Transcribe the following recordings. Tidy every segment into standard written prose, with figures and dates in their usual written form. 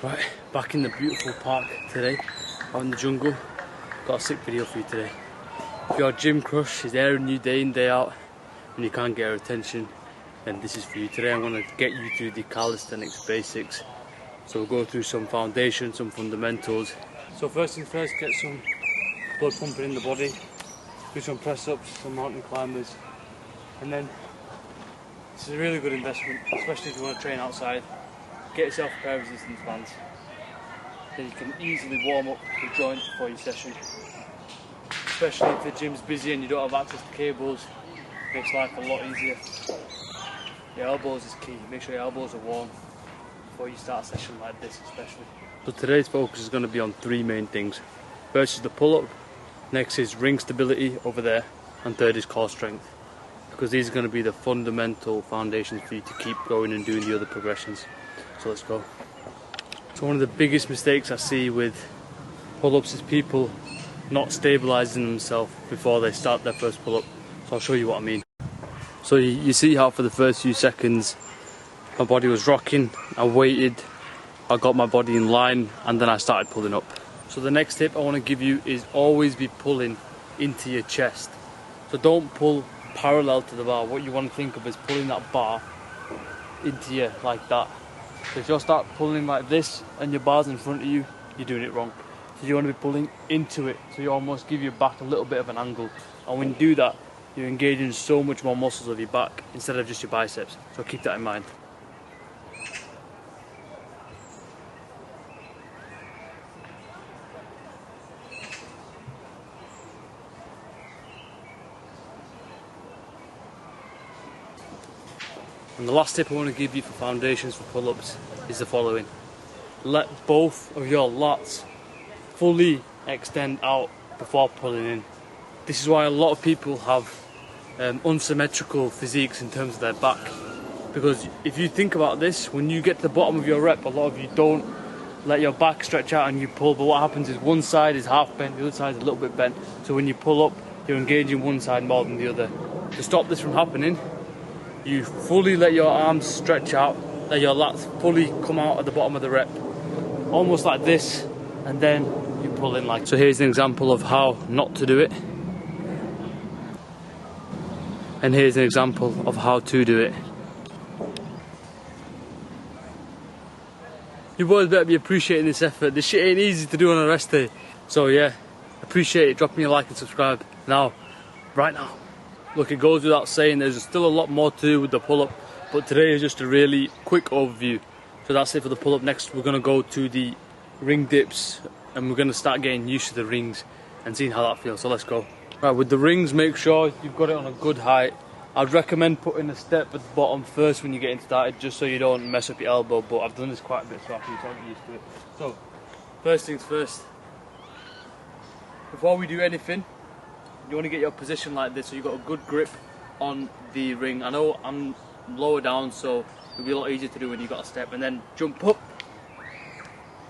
Right, back in the beautiful park today, out in the jungle. Got a sick video for you today. If your gym crush is airing you day in, day out, and you can't get her attention, then this is for you. Today I'm going to get you through the calisthenics basics. So we'll go through some foundations, some fundamentals. So first things first, get some blood pumping in the body. Do some press ups, some mountain climbers. And then, this is a really good investment, especially if you want to train outside. Get yourself a pair of resistance bands. Then you can easily warm up the joint before your session. Especially if the gym's busy and you don't have access to cables, makes life a lot easier. Your elbows is key. Make sure your elbows are warm before you start a session like this especially. So today's focus is going to be on three main things. First is the pull-up, next is ring stability over there, and third is core strength. Because these are going to be the fundamental foundations for you to keep going and doing the other progressions. So let's go. So one of the biggest mistakes I see with pull-ups is people not stabilizing themselves before they start their first pull-up. So I'll show you what I mean. So you see how for the first few seconds my body was rocking, I waited, I got my body in line, and then I started pulling up. So the next tip I want to give you is always be pulling into your chest. So don't pull parallel to the bar. What you want to think of is pulling that bar into you like that. So if you start pulling like this and your bar's in front of you, you're doing it wrong. So you want to be pulling into it, so you almost give your back a little bit of an angle. And when you do that, you're engaging so much more muscles of your back instead of just your biceps. So keep that in mind. And the last tip I want to give you for foundations for pull-ups is the following. Let both of your lats fully extend out before pulling in. This is why a lot of people have unsymmetrical physiques in terms of their back. Because if you think about this, when you get to the bottom of your rep, a lot of you don't let your back stretch out and you pull, but what happens is one side is half bent, the other side is a little bit bent. So when you pull up, you're engaging one side more than the other. To stop this from happening, you fully let your arms stretch out, let your lats fully come out at the bottom of the rep, almost like this, and then you pull in like. So here's an example of how not to do it, and here's an example of how to do it. You boys better be appreciating this effort. This shit ain't easy to do on a rest day. So yeah, appreciate it. Drop me a like and subscribe now, right now. Look, it goes without saying, there's still a lot more to do with the pull-up, but today is just a really quick overview. So that's it for the pull-up. Next, we're going to go to the ring dips, and we're going to start getting used to the rings and seeing how that feels. So let's go. Right, with the rings, make sure you've got it on a good height. I'd recommend putting a step at the bottom first when you're getting started, just so you don't mess up your elbow, but I've done this quite a bit, so I can get used to it. So, first things first, before we do anything, you want to get your position like this so you've got a good grip on the ring. I know I'm lower down, so it'll be a lot easier to do when you've got a step. And then jump up.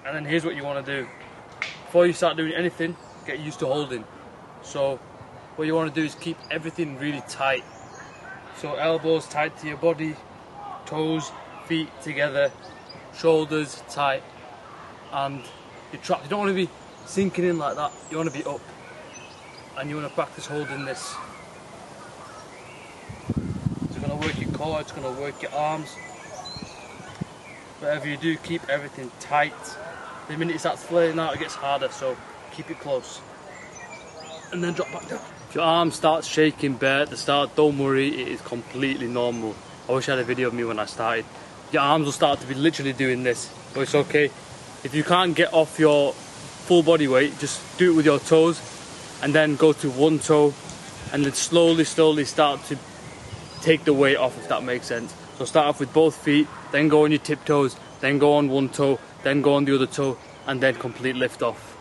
And then here's what you want to do. Before you start doing anything, get used to holding. So what you want to do is keep everything really tight. So elbows tight to your body, toes, feet together, shoulders tight, and you're trapped. You don't want to be sinking in like that. You want to be up. And you want to practice holding this. It's going to work your core, it's going to work your arms. Whatever you do, keep everything tight. The minute it starts flaring out, it gets harder, so keep it close. And then drop back down. If your arm starts shaking bare at the start, don't worry, it is completely normal. I wish I had a video of me when I started. Your arms will start to be literally doing this, but it's okay. If you can't get off your full body weight, just do it with your toes. And then go to one toe, and then slowly start to take the weight off, if that makes sense. So start off with both feet, then go on your tiptoes, then go on one toe, then go on the other toe, and then complete lift off.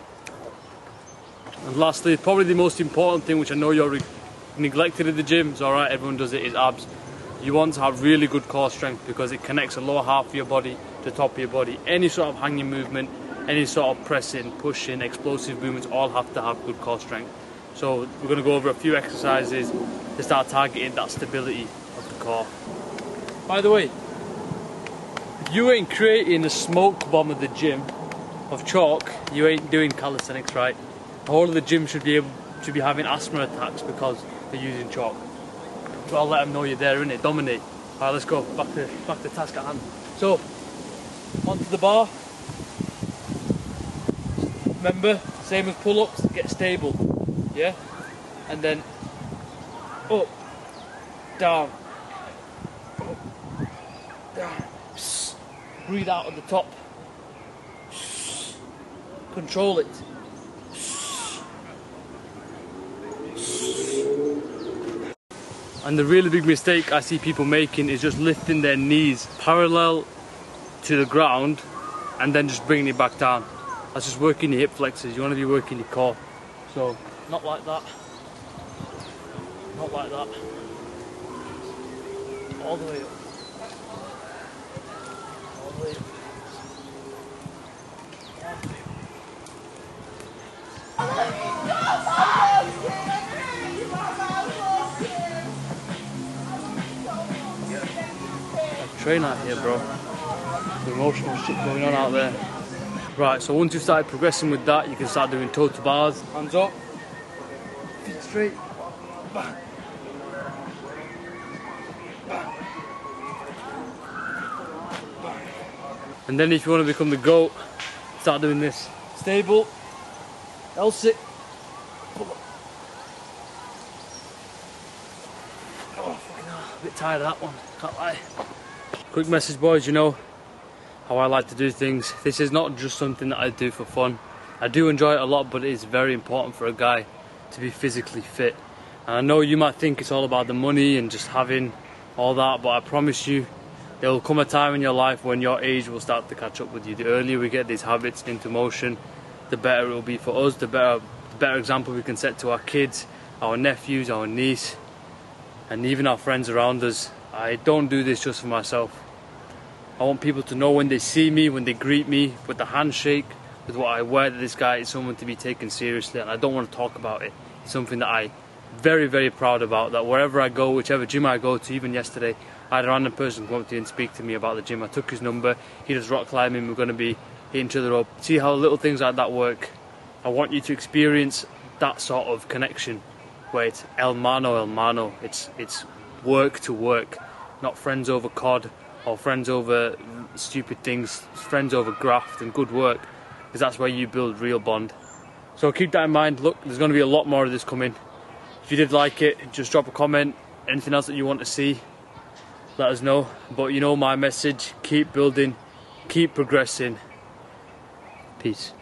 And lastly, probably the most important thing, which I know you're neglected in the gym, it's alright, everyone does it, is abs. You want to have really good core strength because it connects the lower half of your body to the top of your body. Any sort of hanging movement, any sort of pressing, pushing, explosive movements all have to have good core strength. So we're going to go over a few exercises to start targeting that stability of the core. By the way, if you ain't creating a smoke bomb at the gym of chalk, you ain't doing calisthenics right. The whole of the gym should be having asthma attacks because they're using chalk. So I'll let them know you're there, innit? Dominate. Alright, let's go. Back to task at hand. So, onto the bar. Remember, same as pull-ups, get stable. Yeah? And then up, down, up, down. Breathe out at the top. Control it. And the really big mistake I see people making is just lifting their knees parallel to the ground and then just bringing it back down. That's just working your hip flexors. You want to be working your core. So, not like that. Not like that. All the way up. All the way up. Train out here, bro. The emotional shit going on out there. Right, so once you've started progressing with that, you can start doing toe to bars. Hands up, feet straight, bang, bang, bang. And then if you want to become the GOAT, start doing this. Stable, L-sit, pull up. Oh, fucking hell, a bit tired of that one, can't lie. Quick message, boys, you know how I like to do things. This is not just something that I do for fun. I do enjoy it a lot, but it is very important for a guy to be physically fit. And I know you might think it's all about the money and just having all that, but I promise you there will come a time in your life when your age will start to catch up with you. The earlier we get these habits into motion, the better it will be for us, the better example we can set to our kids, our nephews, our niece, and even our friends around us. I don't do this just for myself. I want people to know when they see me, when they greet me, with the handshake, with what I wear, that this guy is someone to be taken seriously, and I don't want to talk about it. It's something that I'm very, very proud about, that wherever I go, whichever gym I go to, even yesterday, I had a random person come up to me and speak to me about the gym. I took his number, he does rock climbing, we're going to be hitting each other up. See how little things like that work. I want you to experience that sort of connection, where it's el mano, it's work to work, not friends over COD, or friends over stupid things, friends over graft and good work, because that's where you build real bond. So keep that in mind. Look, there's going to be a lot more of this coming. If you did like it, just drop a comment. Anything else that you want to see, let us know. But you know my message, keep building, keep progressing. Peace.